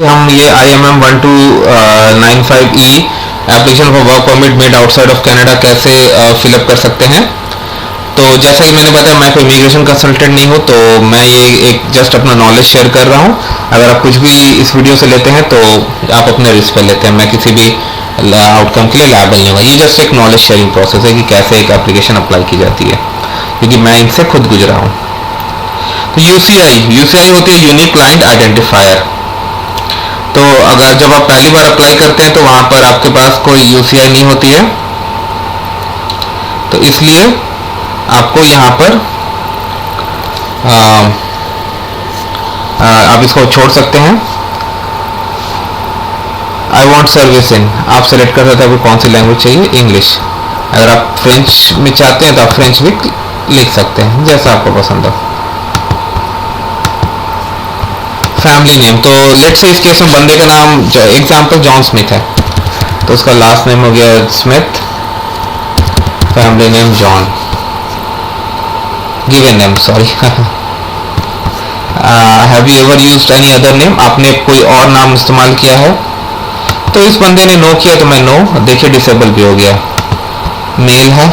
हम ये IMM 1295E application for work permit made outside of Canada कैसे fill up कर सकते हैं। तो जैसा कि मैंने बताया, मैं कोई इमिग्रेशन कंसल्टेंट नहीं हूँ, तो मैं ये एक जस्ट अपना नॉलेज शेयर कर रहा हूँ। अगर आप कुछ भी इस वीडियो से लेते हैं तो आप अपने रिस्क पे लेते हैं, मैं किसी भी आउटकम के लिए लायबल नहीं होगा। ये जस्ट एक नॉलेज शेयरिंग प्रोसेस है कि कैसे एक एप्लीकेशन अप्लाई की जाती है, क्योंकि मैं इनसे खुद गुजरा हूँ। तो यूसीआई होती है यूनिक क्लाइंट आइडेंटिफायर। तो अगर जब आप पहली बार अप्लाई करते हैं तो वहां पर आपके पास कोई यूसीआई नहीं होती है, तो इसलिए आपको यहाँ पर आप इसको छोड़ सकते हैं। आई वॉन्ट सर्विस इन, आप सेलेक्ट कर सकते हैं आपको कौन सी लैंग्वेज चाहिए, इंग्लिश। अगर आप फ्रेंच में चाहते हैं तो आप फ्रेंच भी लिख सकते हैं, जैसा आपको पसंद हो। फैमिली नेम, तो लेट से इस केस में बंदे का नाम एग्जाम्पल जॉन स्मिथ है, तो उसका लास्ट नेम हो गया Smith, family name John, given name sorry. Have you ever used any other name, आपने कोई और नाम इस्तेमाल किया है? तो इस बंदे ने नो किया तो मैं नो, देखिए डिसेबल भी हो गया। मेल है,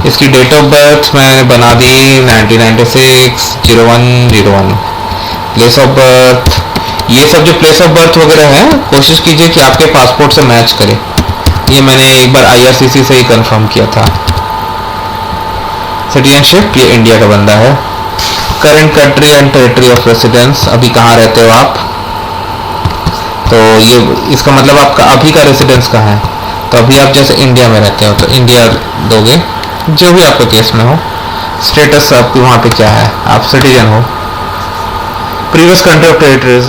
इसकी डेट ऑफ बर्थ मैंने बना दी 1996 0101। प्लेस ऑफ बर्थ, ये सब जो प्लेस ऑफ बर्थ वगैरह है कोशिश कीजिए कि आपके पासपोर्ट से मैच करे। ये मैंने एक बार IRCC से ही कंफर्म किया था। सिटीजनशिप, ये इंडिया का बंदा है। Current country and territory of residence, अभी कहाँ रहते हो आप, तो ये इसका मतलब आपका अभी का रेसिडेंस कहाँ है, तो अभी आप जैसे इंडिया में रहते हो तो इंडिया दोगे, जो भी आपके केस में हो। स्टेटस आपकी वहाँ पे क्या है, आप सिटीजन हो। Previous country of territories,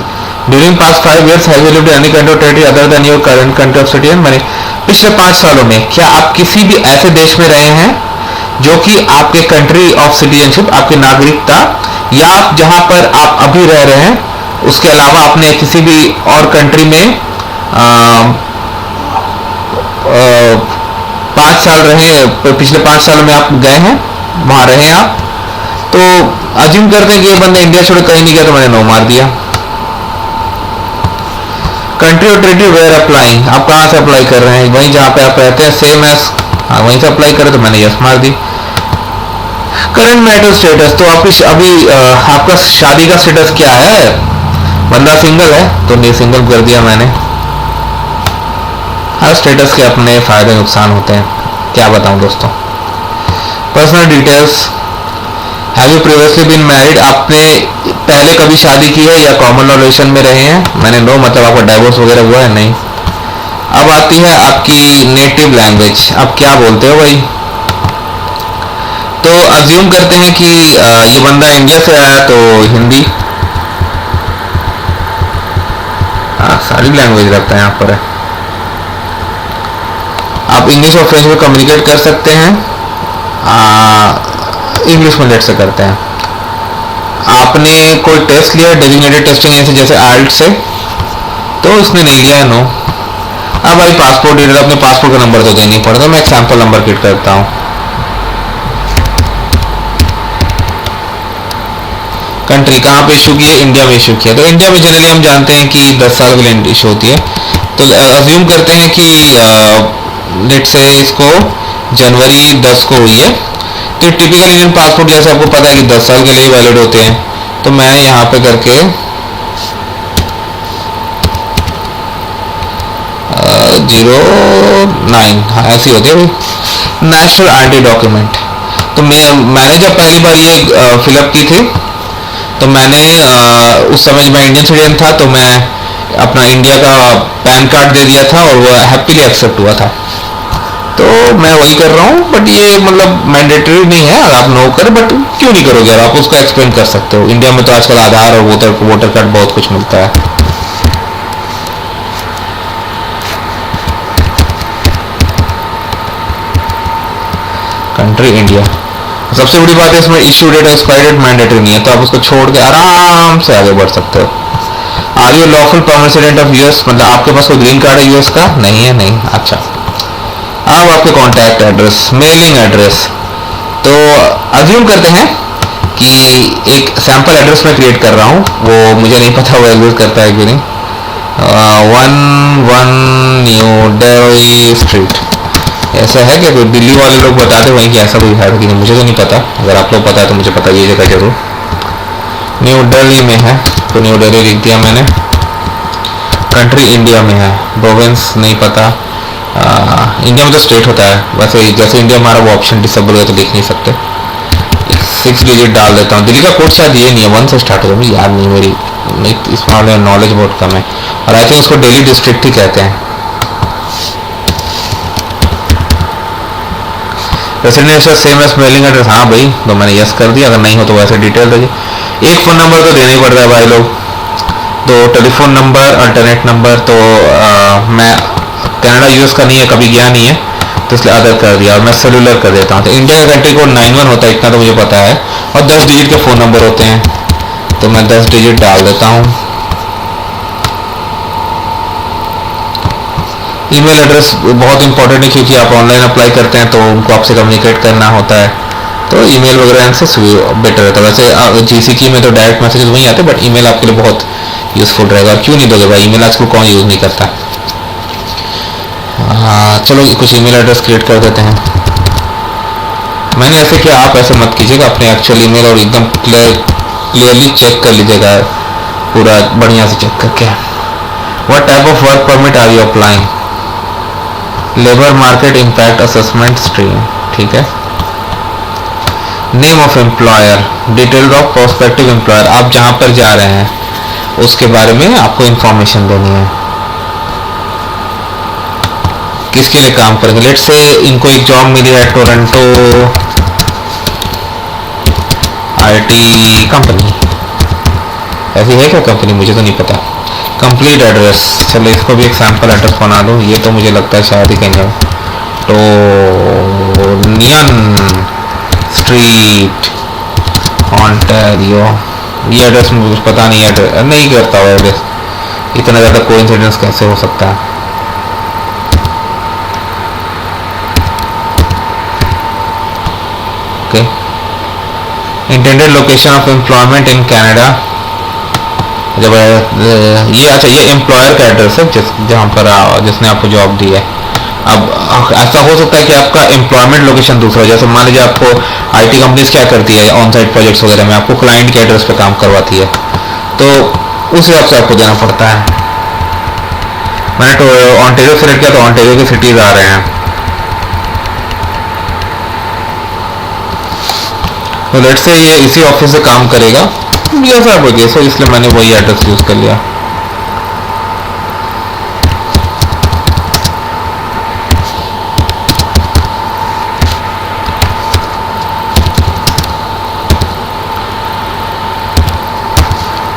during past 5 years have you lived in any country of territory other than your current country of citizen, माने पिछले 5 सालों में क्या आप किसी भी ऐसे देश में रहे हैं जो कि आपके कंट्री ऑफ सिटीजनशिप, आपकी नागरिकता, या आप जहां पर आप अभी रह रहे हैं उसके अलावा आपने किसी भी और कंट्री में 5 साल रहे, पिछले 5 सालों में आप गए हैं, वहां रहे आप। तो अज्यूम करते हैं कि ये बंदा इंडिया छोड़ कहीं नहीं गया, तो मैंने नो मार दिया। Country or territory where applying, आप कहाँ से अप्लाई कर रहे हैं, वहीं जहाँ पे आप रहते हैं सेम एज, हाँ वहीं से अप्लाई करें, तो मैंने यस मार दी। करंट मैरिटल स्टेटस, तो आपकी अभी आपका शादी का स्टेटस क्या है, बंदा सिंगल है तो नहीं सिंगल कर दिया मैंने। हर स्टेटस के अपने फायदे नुकसान होते हैं, क्या बताऊं दोस्तों। Personal details, have you previously been married, आपने पहले कभी शादी की है या कॉमन लॉ रिलेशन में रहे हैं, मैंने नो, मतलब आपका डाइवोर्स वगैरह हुआ है, नहीं। अब आती है आपकी नेटिव लैंग्वेज, आप क्या बोलते हो भाई। तो अज्यूम करते हैं कि ये बंदा इंडिया से आया तो हिंदी, सारी लैंग्वेज रखता है यहाँ पर है। आप इंग्लिश और फ्रेंच में कम्युनिकेट कर सकते हैं, इंग्लिश में लेट से करते हैं। आपने कोई टेस्ट लिया डेजिग्नेटेड टेस्टिंग ऐसे जैसे आइल्ट से, तो उसने नहीं लिया है, नो। अब भाई पासपोर्ट डिटेल, अपने पासपोर्ट का नंबर तो देना ही पड़ता, मैं एक सैंपल नंबर क्रिएट करता हूँ। कंट्री कहाँ पे इशू किया, इंडिया में इशू किया, तो इंडिया में जनरली हम जानते हैं कि 10 साल के लिए इशू होती है। तो अज्यूम करते हैं कि लेट से इसको जनवरी 10 को हुई है, तो टिपिकल इंडियन पासपोर्ट जैसे आपको पता है कि 10 साल के लिए वैलिड होते हैं, तो मैं यहाँ पे करके 09, हाँ ऐसी होती है। नेशनल आईडी डॉक्यूमेंट, तो मैंने जब पहली बार ये फिलअप की थी तो मैंने उस समय मैं इंडियन सिटीजन था, तो मैं अपना इंडिया का पैन कार्ड दे दिया था और वो हैप्पीली एक्सेप्ट हुआ था, तो मैं वही कर रहा हूँ। बट ये मतलब मैंडेटरी नहीं है, आप नो करें, बट क्यों नहीं करोगे, आप उसको एक्सप्लेन कर सकते हो। इंडिया में तो आजकल आधार और वोटर कार्ड बहुत कुछ मिलता है। कंट्री इंडिया, सबसे बड़ी बात है इसमें इश्यू डेट और एक्सपायरी डेट मैंडेटरी नहीं है, तो आप उसको छोड़ के आराम से आगे बढ़ सकते हो। Are you lawful permanent resident of US, मतलब आपके पास कोई ग्रीन कार्ड है यूएस का, नहीं है, नहीं, अच्छा। अब आपके कॉन्टैक्ट एड्रेस, मेलिंग एड्रेस, तो अज्यूम करते हैं कि एक सैंपल एड्रेस मैं क्रिएट कर रहा हूँ, वो मुझे नहीं पता वो एग्जिस्ट करता है कि नहीं। 11 न्यू दिल्ली स्ट्रीट। ऐसा है क्या? कोई दिल्ली वाले लोग बताते वहीं कि ऐसा कोई है कि नहीं, मुझे तो नहीं पता। अगर आप लोग पता है तो मुझे बताइएगा जरूर। न्यू दिल्ली में है तो न्यू दिल्ली लिख दिया मैंने। कंट्री इंडिया में है, प्रोविंस नहीं पता। इंडिया में तो स्टेट होता है, वैसे जैसे इंडिया में हमारा वो ऑप्शन डिसेबल है तो लिख नहीं सकते। 6 डिजिट डाल देता हूँ। दिल्ली का कोड शायद ये नहीं है, 1 से स्टार्ट होता है, मुझे याद नहीं, मेरी नहीं, इस मामले में नॉलेज बहुत कम है। और आई थिंक इसको दिल्ली डिस्ट्रिक्ट ही कहते हैं। Residential same as mailing address, हाँ भाई, तो मैंने यस कर दिया। अगर नहीं हो तो वैसे डिटेल दीजिए। एक फ़ोन नंबर तो देना ही पड़ता है भाई लोग। तो टेलीफोन नंबर, अल्टरनेट नंबर, तो मैं कनाडा यूएस का नहीं है, कभी गया नहीं है, तो इसलिए अदर कर दिया। और मैं सेलुलर कर देता हूँ। तो इंडिया का कंट्री कोड 91 होता है, इतना तो मुझे पता है। और 10 डिजिट के फ़ोन नंबर होते हैं, तो मैं 10 डिजिट डाल देता हूँ। ईमेल एड्रेस बहुत इंपॉर्टेंट है, क्योंकि आप ऑनलाइन अप्लाई करते हैं तो उनको आपसे कम्युनिकेट करना होता है, तो ईमेल वगैरह से बेटर रहता है। वैसे जीसीकी में तो डायरेक्ट मैसेजेस वहीं आते हैं, बट ईमेल आपके लिए बहुत यूज़फुल रहेगा। और क्यों नहीं दोगे भाई, ईमेल आजकल कौन यूज़ नहीं करता। चलो कुछ ईमेल एड्रेस क्रिएट कर देते हैं। मैंने ऐसे किया, आप ऐसे मत कीजिएगा। अपने एक्चुअल ईमेल और एकदम क्लियरली चेक कर लीजिएगा, पूरा बढ़िया से चेक करके। What type of work permit are you applying? Labour market impact assessment stream, ठीक है। Name of employer, detail of prospective employer, आप जहाँ पर जा रहे हैं उसके बारे में आपको इंफॉर्मेशन देनी है। किसके लिए काम करेंगे? लेट से इनको एक जॉब मिली है टोरंटो आईटी कंपनी, ऐसी है क्या कंपनी, मुझे तो नहीं पता। कंप्लीट एड्रेस, चलो इसको भी एक सैम्पल एड्रेस बना दूँ। ये तो मुझे लगता है शायद ही कहीं है। तो नियन स्ट्रीट ऑन्टारियो, ये एड्रेस मुझे पता नहीं, एड्रेस नहीं करता हुआ एड्रेस, इतना ज़्यादा कोइंसिडेंस कैसे हो सकता है। Okay, intended location of employment in Canada, जब ये अच्छा ये एम्प्लॉयर का एड्रेस है जहाँ पर जिसने आपको जॉब दी है। अब ऐसा हो सकता है कि आपका एम्प्लॉयमेंट लोकेशन दूसरा, जैसे मान लीजिए आपको आईटी कंपनीज क्या करती है ऑन साइट प्रोजेक्ट्स वगैरह में, आपको क्लाइंट के एड्रेस पे काम करवाती है, तो उस हिसाब से आपको देना पड़ता है। मैंने तो ऑन्टेरियो सेलेक्ट किया, तो ऑन्टेरियो के सिटीज़ आ रहे हैं। तो लेट से ये इसी ऑफिस से काम करेगा, जैसा आप बोलिए, सो इसलिए मैंने वही एड्रेस यूज़ कर लिया।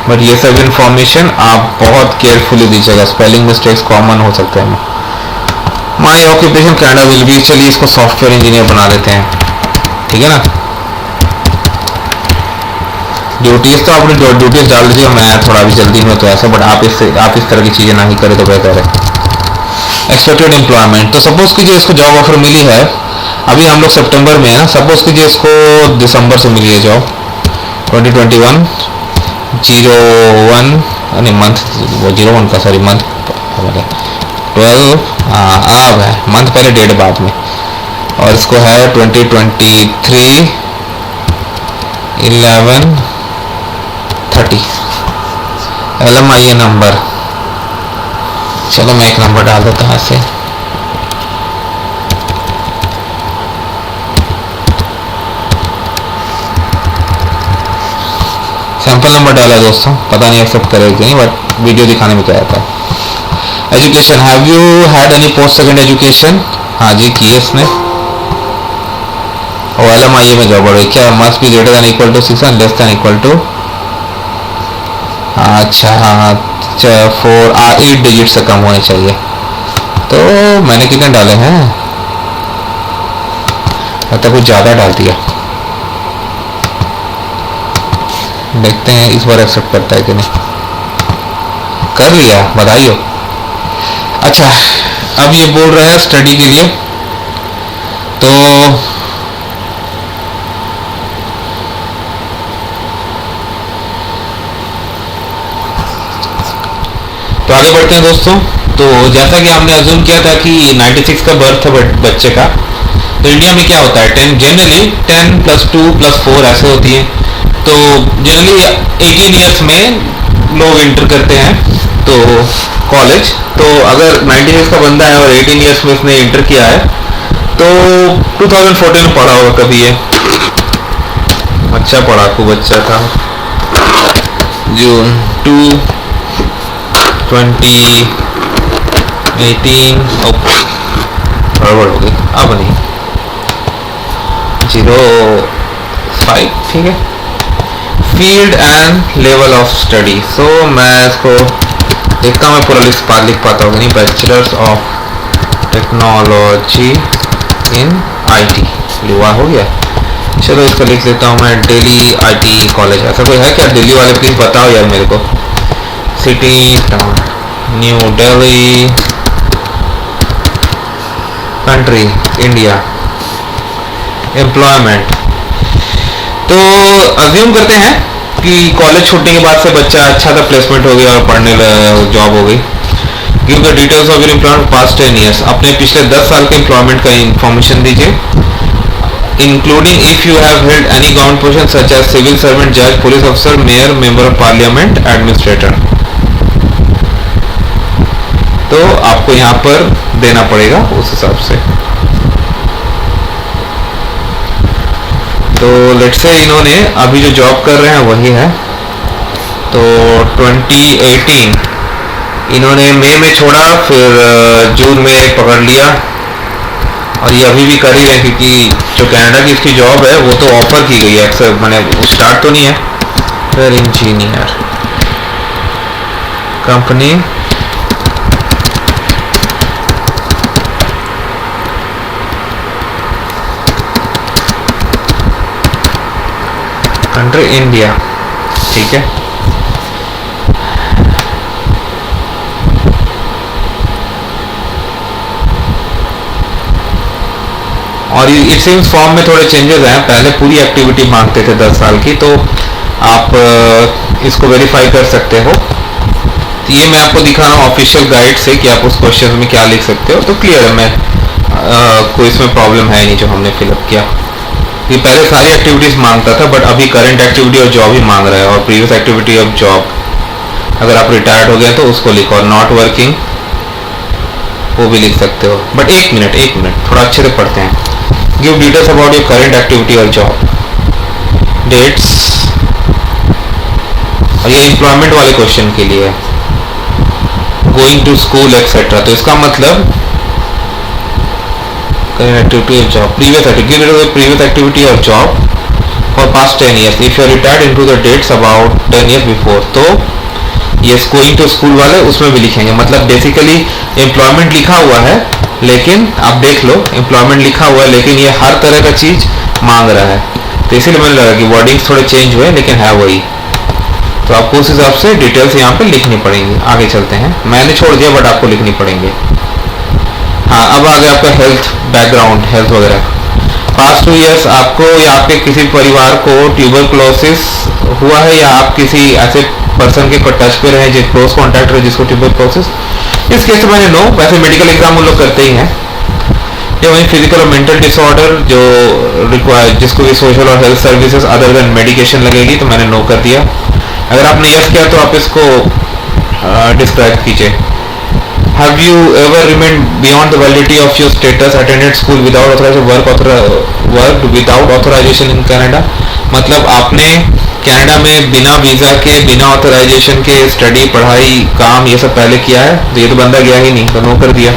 बट ये सब इंफॉर्मेशन आप बहुत केयरफुली दीजिएगा, स्पेलिंग मिस्टेक्स कॉमन हो सकते हैं। माई ऑक्यूपेशन कनाडा विल बी, चलिए इसको सॉफ्टवेयर इंजीनियर बना देते हैं, ठीक है ना। ड्यूटीज तो आपने ड्यूटीज डाल दीजिएगा, मैं थोड़ा भी जल्दी में तो ऐसा, बट आप इस तरह की चीज़ें ना ही करें तो बेहतर है। एक्सपेक्टेड एम्प्लॉयमेंट, तो सपोज कीजिए इसको जॉब ऑफर मिली है, अभी हम लोग सितंबर में है ना, सपोज कीजिए इसको दिसंबर से मिली है जॉब, 2021 01 नहीं मंथ, वो 01 का सॉरी मंथ 12 अब है मंथ पहले डेट बाद में, और इसको है 2023 11/30 LMIA नंबर। चलो मैं एक नंबर डाल देता हूँ ऐसे, सैंपल नंबर डाला है दोस्तों, पता नहीं एक्सेप्ट करेगा कि नहीं, बट वीडियो दिखाने में क्या आता है। Education, have you had any post second education? हाँ जी की है इसने। और LMIA में जॉब बढ़ क्या, must be greater than equal to 6 and less than equal to, अच्छा हाँ 8 डिजिट से कम होने चाहिए। तो मैंने कितने डाले हैं, मतलब कुछ ज़्यादा डाल दिया। देखते हैं इस बार एक्सेप्ट करता है कि नहीं। कर लिया, बधाई हो। अच्छा अब ये बोल रहा है स्टडी के लिए, तो तो आगे बढ़ते हैं दोस्तों। तो जैसा कि हमने अज्यूम किया था कि 96 का बर्थ था बच्चे का, तो इंडिया में क्या होता है 10 जनरली 10 + 2 + 4 ऐसे होती है। तो जनरली 18 ईयर्स में लोग इंटर करते हैं तो कॉलेज। तो अगर 96 का बंदा है और 18 ईयर्स में उसने इंटर किया है तो 2014 में पढ़ा होगा कभी ये। अच्छा पढ़ाकू बच्चा था। जून 2018 गड़बड़ हो गई, अब नहीं 05 ठीक है। Field and level of study, so मैं इसको देखता हूँ मैं पूरा लिख पाता हूँ नहीं। Bachelors of technology in IT युवा हो गया। चलो इसको लिख देता हूँ मैं दिल्ली IT कॉलेज। ऐसा कोई है क्या दिल्ली वाले, प्लीज़ बताओ यार मेरे को। City town new Delhi country India. Employment, तो अज्यूम करते हैं कि कॉलेज छूटने के बाद से बच्चा अच्छा सा प्लेसमेंट हो गया और पढ़ने जॉब हो गई। Give the details of your employment past 10 years, अपने पिछले 10 साल के एम्प्लॉयमेंट का इंफॉर्मेशन दीजिए, including if you have held any government position such as civil servant, जज, police officer, mayor, member of parliament, administrator. तो आपको यहाँ पर देना पड़ेगा उस हिसाब से। तो लेट्स से इन्होंने अभी जो जॉब कर रहे हैं वही है। तो 2018 इन्होंने मई में छोड़ा, फिर जून में पकड़ लिया और ये अभी भी कर ही रहे क्योंकि जो कनाडा की इसकी जॉब है वो तो ऑफर की गई है, अक्सर मैंने स्टार्ट तो नहीं है। फिर इंजीनियर कंपनी कंट्री इंडिया, ठीक है। और इट सीम्स फॉर्म में थोड़े चेंजेस हैं, पहले पूरी एक्टिविटी मांगते थे 10 साल की, तो आप इसको वेरीफाई कर सकते हो। ये मैं आपको दिखा रहा हूँ ऑफिशियल गाइड से कि आप उस क्वेश्चन में क्या लिख सकते हो। तो क्लियर है, मैं कोई इसमें प्रॉब्लम है नहीं जो हमने फिलअप किया। ये पहले सारी एक्टिविटीज मांगता था बट अभी करंट एक्टिविटी और जॉब ही मांग रहा है, और प्रीवियस एक्टिविटी ऑफ जॉब। अगर आप रिटायर्ड हो गए तो उसको लिखो, और नॉट वर्किंग वो भी लिख सकते हो। बट एक मिनट थोड़ा अच्छे से पढ़ते हैं। Give details about your current activity और जॉब, डेट्स, और ये एम्प्लॉयमेंट वाले क्वेश्चन के लिए गोइंग टू स्कूल एक्सेट्रा। तो इसका मतलब activity or job, previous activity or job for past 10 years if you are retired into the dates about 10 years before। तो ये going to school वाले उसमें भी लिखेंगे, मतलब बेसिकली एम्प्लॉयमेंट लिखा हुआ है, लेकिन आप देख लो एम्प्लॉयमेंट लिखा हुआ है लेकिन ये हर तरह का चीज मांग रहा है, तो इसीलिए मैंने लगा कि वर्डिंग्स थोड़े चेंज हुए लेकिन है वही। तो आपको उस हिसाब से डिटेल्स यहाँ पे लिखनी पड़ेंगी। आगे चलते हैं, मैंने छोड़ दिया बट आपको लिखनी पड़ेंगे। हाँ, अब आ गया आपका हेल्थ बैकग्राउंड, हेल्थ वगैरह। पास्ट 2 इयर्स आपको या आपके किसी परिवार को ट्यूबरकुलोसिस हुआ है, या आप किसी ऐसे पर्सन के टच पे रहे जो क्लोज कॉन्टैक्ट रहे जिसको ट्यूबरकुलोसिस, इस केस में मैंने नो। वैसे मेडिकल एग्जाम उन लोग करते ही हैं। या वही फिजिकल और मेंटल डिसऑर्डर जो रिक्वायर, जिसको भी सोशल और health services other than medication लगेगी, तो मैंने नो कर दिया। अगर आपने यस किया तो आप इसको डिस्क्राइब कीजिए। Have you ever remained beyond the validity of your status, attended school without authorization, worked without authorization in Canada? मतलब आपने कनाडा में बिना वीज़ा के, बिना ऑथराइजेशन के स्टडी, पढ़ाई, काम ये सब पहले किया है? तो ये तो बंदा गया ही नहीं, तो नो कर दिया।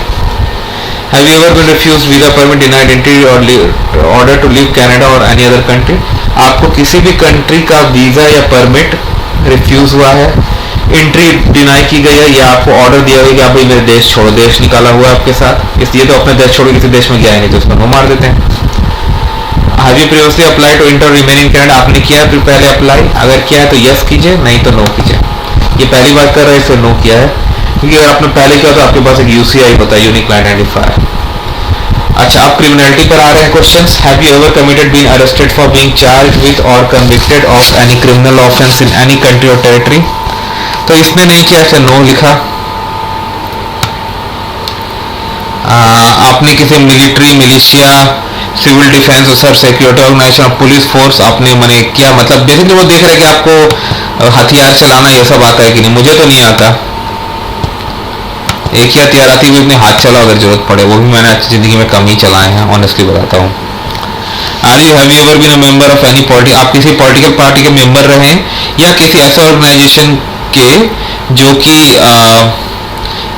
Have you ever been refused visa permit, denied entry or order to leave Canada or any other country? आपको किसी भी कंट्री का वीज़ा या परमिट रिफ्यूज़ हुआ है, एंट्री डिनाई की गई है, या आपको ऑर्डर दिया गया कि आप भाई मेरे देश छोड़ो, देश निकाला हुआ है आपके साथ, इसलिए तो अपने देश छोड़ो किसी देश में गया है नहीं तो उसको नो मार देते हैं। Have you previously apply to enter remain in Canada? आपने किया है पहले अप्लाई? अगर किया है तो यस कीजिए, नहीं तो नो कीजिए। ये पहली बार कर रहे हैं इसलिए नो किया है, क्योंकि अगर आपने पहले किया तो आपके पास एक UCI होता है, यूनिक आइडेंटिफायर। अच्छा, आप क्रिमिनलिटी पर आ रहे हैं questions. Have you ever committed been arrested for being charged with or convicted of any criminal offence in any country or territory? तो इसने नहीं किया, इसने नो लिखा। आपने किसी military, militia, civil defence or security organisation, police force आपने मैंने क्या, मतलब बेसिकली वो देख रहे कि आपको हथियार चलाना ये सब आता है कि नहीं। मुझे तो नहीं आता, एक ही हथियार आती है, अपने हाथ चलाओ अगर जरूरत पड़े, वो भी मैंने अच्छी जिंदगी में कम ही चलाए हैं, ऑनेस्टली बताता हूँ। Have you ever been a member of any political, आप किसी पॉलिटिकल पार्टी के मेंबर रहे या किसी ऐसे ऑर्गेनाइजेशन के जो कि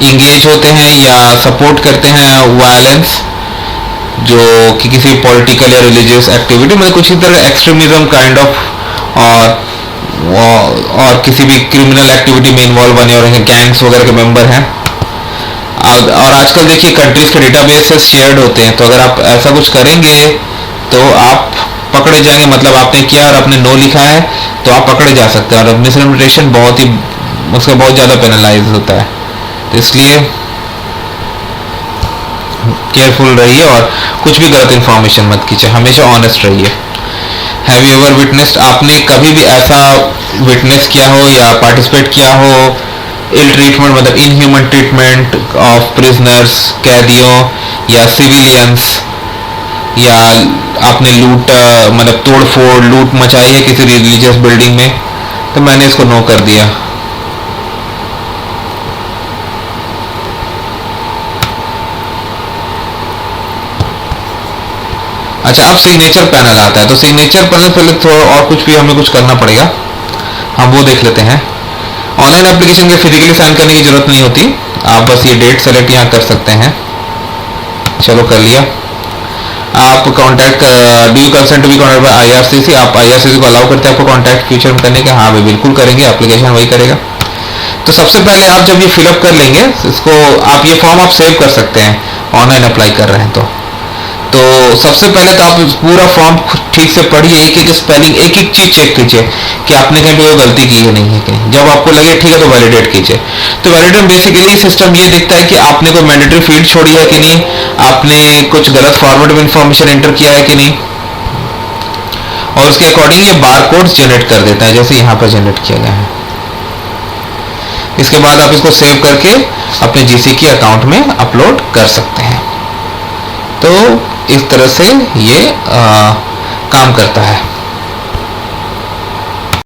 इंगेज होते हैं या सपोर्ट करते हैं वायलेंस, जो कि किसी पॉलिटिकल या रिलीजियस एक्टिविटी, मतलब कुछ ही तरह एक्सट्रीमिज्म काइंड ऑफ, और किसी भी क्रिमिनल एक्टिविटी में इन्वॉल्व बने और गैंग्स वगैरह के मेंबर हैं। और आजकल देखिए कंट्रीज के डेटाबेस शेयर्ड होते हैं, तो अगर आप ऐसा कुछ करेंगे तो आप पकड़े जाएंगे, मतलब आपने किया और आपने नो लिखा है तो आप पकड़े जा सकते हैं, और मिसरिप्रेजेंटेशन बहुत ही, उसका बहुत ज़्यादा पेनलाइज होता है। तो इसलिए केयरफुल रहिए और कुछ भी गलत इन्फॉर्मेशन मत कीजिए, हमेशा ऑनेस्ट रहिए। हैव यू एवर विटनेस्ड, आपने कभी भी ऐसा विटनेस किया हो या पार्टिसिपेट किया हो इल ट्रीटमेंट, मतलब इनह्यूमन ट्रीटमेंट ऑफ प्रिजनर्स, कैदियों या सिविलियंस, या आपने लूट, मतलब तोड़ फोड़, लूट मचाई है किसी रिलीजियस बिल्डिंग में? तो मैंने इसको नो कर दिया। अच्छा, अब सिग्नेचर पैनल आता है, तो सिग्नेचर पैनल पहले थोड़ा और कुछ भी हमें कुछ करना पड़ेगा, हम वो देख लेते हैं। ऑनलाइन एप्लीकेशन के फिजिकली साइन करने की जरूरत नहीं होती, आप बस ये डेट सेलेक्ट यहाँ कर सकते हैं। चलो कर लिया। आप contact, do you consent to be contact by IRCC, आप आईआरसीसी को अलाउ करते हैं आपको कॉन्टैक्ट फ्यूचर में करने का? हाँ भाई बिल्कुल करेंगे, एप्लीकेशन वही करेगा। तो सबसे पहले आप जब ये फिलअप कर लेंगे इसको, आप ये फॉर्म आप सेव कर सकते हैं ऑनलाइन अप्लाई कर रहे हैं तो सबसे पहले तो आप पूरा फॉर्म ठीक से पढ़िए, एक एक स्पेलिंग, एक एक चीज चेक कीजिए कि आपने कहीं पे गलती की है नहीं है कहीं। जब आपको लगे ठीक है तो वैलिडेट कीजिए। तो वैलिडेट बेसिकली सिस्टम ये देखता है कि आपने कोई मैंडेटरी फील्ड छोड़ी है कि नहीं, आपने कुछ गलत फॉर्मेट में इंफॉर्मेशन एंटर किया है कि नहीं, और उसके अकॉर्डिंग ये बार कोड जनरेट कर देता है, जैसे यहाँ पर जनरेट किया गया है। इसके बाद आप इसको सेव करके अपने GCK अकाउंट में अपलोड कर सकते हैं। तो इस तरह से ये काम करता है।